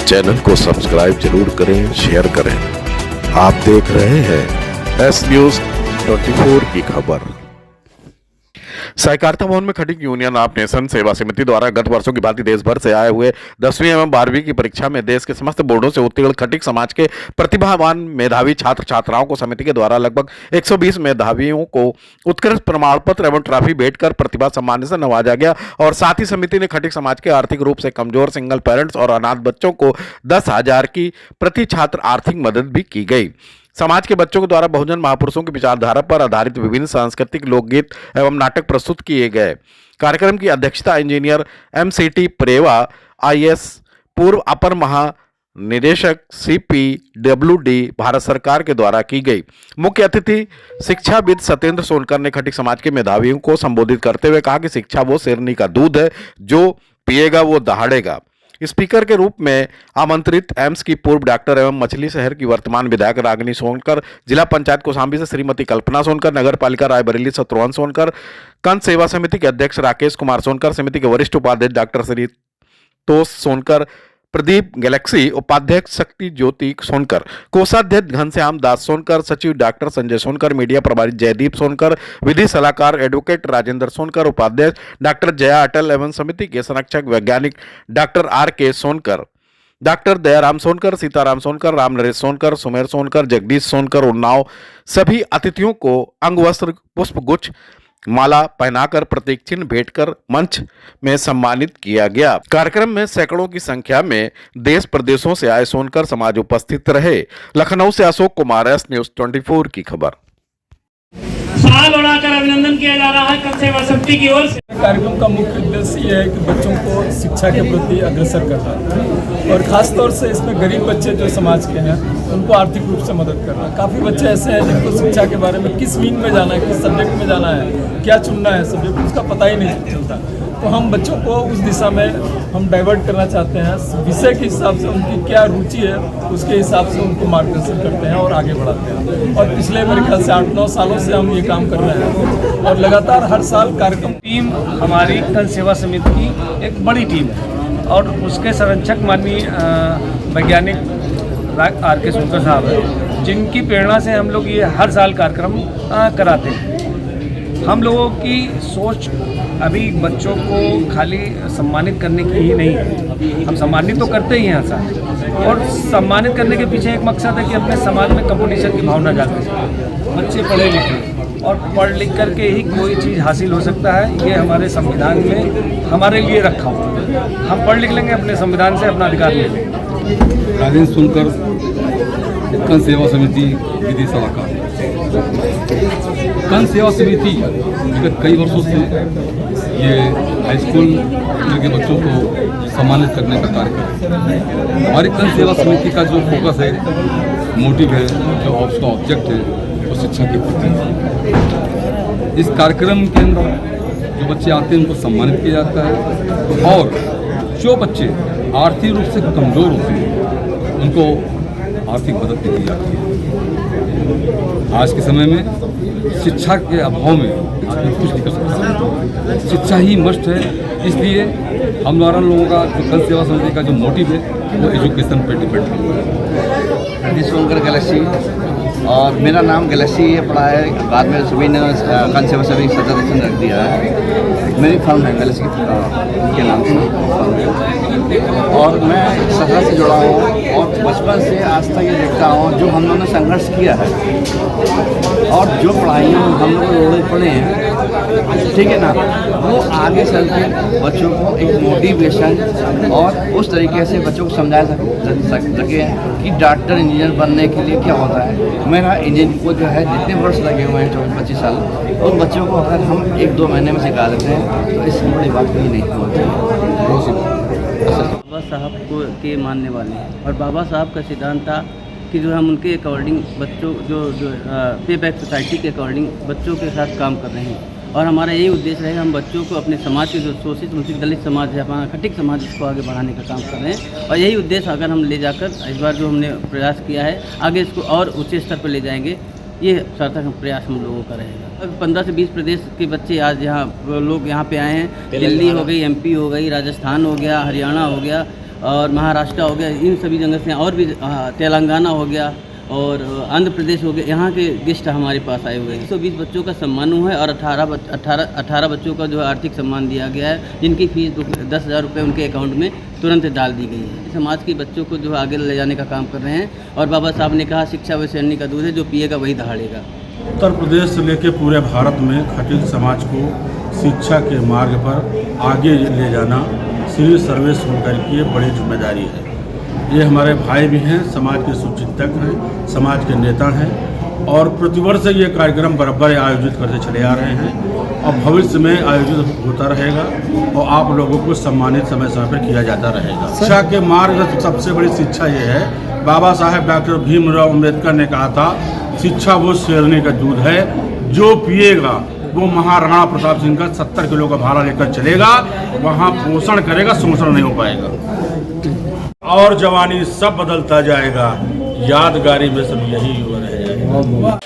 Channel को subscribe जरूर करें, शेयर करें। आप देख रहे हैं एस न्यूज 24 की खबर। सहकारिता भवन में खटीक यूनियन ऑफ नेशन सेवा समिति द्वारा गत वर्षों की भांति देश भर से आए हुए 10वीं एवं 12वीं की परीक्षा में देश के समस्त बोर्डों से उत्तीर्ण खटीक समाज के प्रतिभावान मेधावी छात्र छात्राओं को समिति के द्वारा लगभग 120 मेधावियों को उत्कृष्ट प्रमाण पत्र एवं ट्रॉफी भेंट कर प्रतिभा सम्मान से नवाजा गया। और साथ ही समिति ने खटीक समाज के आर्थिक रूप से कमजोर सिंगल पेरेंट्स और अनाथ बच्चों को 10,000 की प्रति छात्र आर्थिक मदद भी की गई। समाज के बच्चों के द्वारा बहुजन महापुरुषों की विचारधारा पर आधारित विभिन्न सांस्कृतिक लोकगीत एवं नाटक प्रस्तुत किए गए। कार्यक्रम की अध्यक्षता इंजीनियर MCT परेवा IS पूर्व अपर महानिदेशक CPWD भारत सरकार के द्वारा की गई। मुख्य अतिथि शिक्षाविद सत्येंद्र सोनकर ने खटीक समाज के मेधावियों को संबोधित करते हुए कहा कि शिक्षा वो शेरनी का दूध है, जो पिएगा वो दहाड़ेगा। स्पीकर के रूप में आमंत्रित एम्स की पूर्व डॉक्टर एवं मछली शहर की वर्तमान विधायक रागिनी सोनकर, जिला पंचायत कौशाम्बी से श्रीमती कल्पना सोनकर, नगर पालिका रायबरेली शत्रुघ्न सोनकर, कंस सेवा समिति के अध्यक्ष राकेश कुमार सोनकर, समिति के वरिष्ठ उपाध्यक्ष डॉक्टर श्रीतोष सोनकर, प्रदीप गैलेक्सी, उपाध्यक्ष शक्ति ज्योति सोनकर, कोषाध्यक्ष घनश्याम दास सोनकर, सचिव डॉक्टर संजय सोनकर, मीडिया प्रभारी जयदीप सोनकर, विधि सलाहकार एडवोकेट राजेंद्र सोनकर, उपाध्यक्ष डॉक्टर जया अटल एवं समिति के संरक्षक वैज्ञानिक doctor RK Sonkar, doctor Dayaram Sonkar, Sitaram Sonkar, Ram Naresh Sonkar, Sumer Sonkar, Jagdish Sonkar, Unnao सभी अतिथियों को अंग वस्त्र पुष्प गुच्छ माला पहनाकर प्रतीक चिन्ह भेंट कर मंच में सम्मानित किया गया। कार्यक्रम में सैकड़ों की संख्या में देश प्रदेशों से आए सोनकर समाज उपस्थित रहे। लखनऊ से अशोक कुमार, एस न्यूज 24 की खबर। साल उड़ाकर अभिनंदन किया जा रहा है कल सेवा समिति की ओर से। कार्यक्रम का मुख्य उद्देश्य ये है कि बच्चों को शिक्षा के प्रति अग्रसर करना और ख़ास तौर से इसमें गरीब बच्चे जो समाज के हैं उनको आर्थिक रूप से मदद करना। काफ़ी बच्चे ऐसे हैं जिनको शिक्षा के बारे में किस मीन में जाना है, किस सब्जेक्ट में जाना है, क्या चुनना है सब्जेक्ट, उसका पता ही नहीं चलता। तो हम बच्चों को उस दिशा में हम डाइवर्ट करना चाहते हैं। विषय के हिसाब से उनकी क्या रुचि है उसके हिसाब से उनको मार्गदर्शन करते हैं और आगे बढ़ाते हैं। और पिछले मेरे ख्याल से 8-9 सालों से हम ये काम कर रहे हैं और लगातार हर साल कार्यक्रम। टीम हमारी कल सेवा समिति की एक बड़ी टीम है और उसके संरक्षक माननीय वैज्ञानिक RK सोनकर साहब है, जिनकी प्रेरणा से हम लोग ये हर साल कार्यक्रम कराते हैं। हम लोगों की सोच अभी बच्चों को खाली सम्मानित करने की ही नहीं है, हम सम्मानित तो करते ही हैं हर साल, और सम्मानित करने के पीछे एक मकसद है कि अपने समाज में कंपटीशन की भावना जागृत है। बच्चे पढ़े लिखे और पढ़ लिख करके ही कोई चीज़ हासिल हो सकता है, ये हमारे संविधान में हमारे लिए रखा हुआ है। हम पढ़ लिख लेंगे, अपने संविधान से अपना अधिकार ले लेंगे। राजेंद्र सोनकर, कंस सेवा समिति विधि सलाहकार। कंस सेवा समिति विगत कई वर्षों से ये हाई स्कूल के बच्चों को सम्मानित करने का कार्य कर रही है। हमारी कंस सेवा समिति का जो फोकस है, मोटिव है, जो उसका ऑब्जेक्ट है, वो शिक्षा के प्रति। इस कार्यक्रम के अंदर जो बच्चे आते हैं उनको सम्मानित किया जाता है और जो बच्चे आर्थिक रूप से कमज़ोर होते हैं उनको आर्थिक मदद भी दी जाती है। आज के समय में शिक्षा के अभाव में आदमी कुछ नहीं कर सकता, शिक्षा ही मस्ट है। इसलिए हम द्वारा लोगों का जो कल सेवा समिति का जो मोटिव है वो एजुकेशन पर डिपेंड है। सोनकर गैलेक्सी और मेरा नाम गैलेक्सी ये पड़ा है, बाद में सभी ने कल सेवा समिति सदस्य रख दिया है। मेरी फर्म है गैलेक्सी के नाम से और मैं सदा से जुड़ा हूँ और बचपन से आज तक ये देखता हूँ जो हम लोगों ने संघर्ष किया है और जो पढ़ाइयाँ हम लोग रोड पढ़े हैं, ठीक है ना, वो आगे चल के बच्चों को एक मोटिवेशन और उस तरीके से बच्चों को समझा सके कि डॉक्टर इंजीनियर बनने के लिए क्या होता है। मेरा इंजीनियर को जो है जितने वर्ष लगे हुए हैं 24-25 साल, उन बच्चों को अगर हम 1-2 महीने में सिखा देते हैं तो इससे बड़ी बात कोई नहीं होती। बाबा साहब को के मानने वाले हैं और बाबा साहब का सिद्धांत था कि जो हम उनके अकॉर्डिंग बच्चों जो पे बैक सोसाइटी के अकॉर्डिंग बच्चों के साथ काम कर रहे हैं और हमारा यही उद्देश्य है हम बच्चों को अपने समाज के जो शोषित वंचित दलित समाज है, अपना खटिक समाज, इसको आगे बढ़ाने का काम कर रहे हैं और यही उद्देश्य अगर हम ले जाकर इस बार जो हमने प्रयास किया है आगे इसको और ऊँचे स्तर पर ले जाएंगे, ये सार्थक प्रयास हम लोगों का रहेगा। 15 से 20 प्रदेश के बच्चे आज लोग यहाँ पे आए हैं। दिल्ली हो गई, MP हो गई, राजस्थान हो गया, हरियाणा हो गया और महाराष्ट्र हो गया, इन सभी जगह से, और भी तेलंगाना हो गया और आंध्र प्रदेश हो गया, यहाँ के गेस्ट हमारे पास आए हुए हैं। 120 बच्चों का सम्मान हुआ है और 18 बच्चों का जो है आर्थिक सम्मान दिया गया है, जिनकी फीस 10,000 रुपये उनके अकाउंट में तुरंत डाल दी गई है। समाज के बच्चों को जो है आगे ले जाने का काम कर रहे हैं और बाबा साहब ने कहा शिक्षा वह शेरनी का दूध है, जो पिएगा वही दहाड़ेगा। उत्तर प्रदेश से लेकर पूरे भारत में खटिक समाज को शिक्षा के मार्ग पर आगे ले जाना श्री सर्वेश्वर की बड़ी जिम्मेदारी है। ये हमारे भाई भी हैं, समाज के सुचिंतक हैं, समाज के नेता हैं और प्रतिवर्ष ये कार्यक्रम बराबर आयोजित करते चले आ रहे हैं और भविष्य में आयोजित होता रहेगा और आप लोगों को सम्मानित समय समय पर किया जाता रहेगा। शिक्षा के मार्ग सबसे बड़ी शिक्षा ये है, बाबा साहेब डॉक्टर भीमराव अम्बेडकर ने कहा था शिक्षा वो शेरनी का दूध है, जो पिएगा वो महाराणा प्रताप सिंह का 70 किलो का भाला लेकर चलेगा, वहाँ पोषण करेगा, शोषण नहीं हो पाएगा और जवानी सब बदलता जाएगा, यादगारी में सब यही हो रह जाएगा।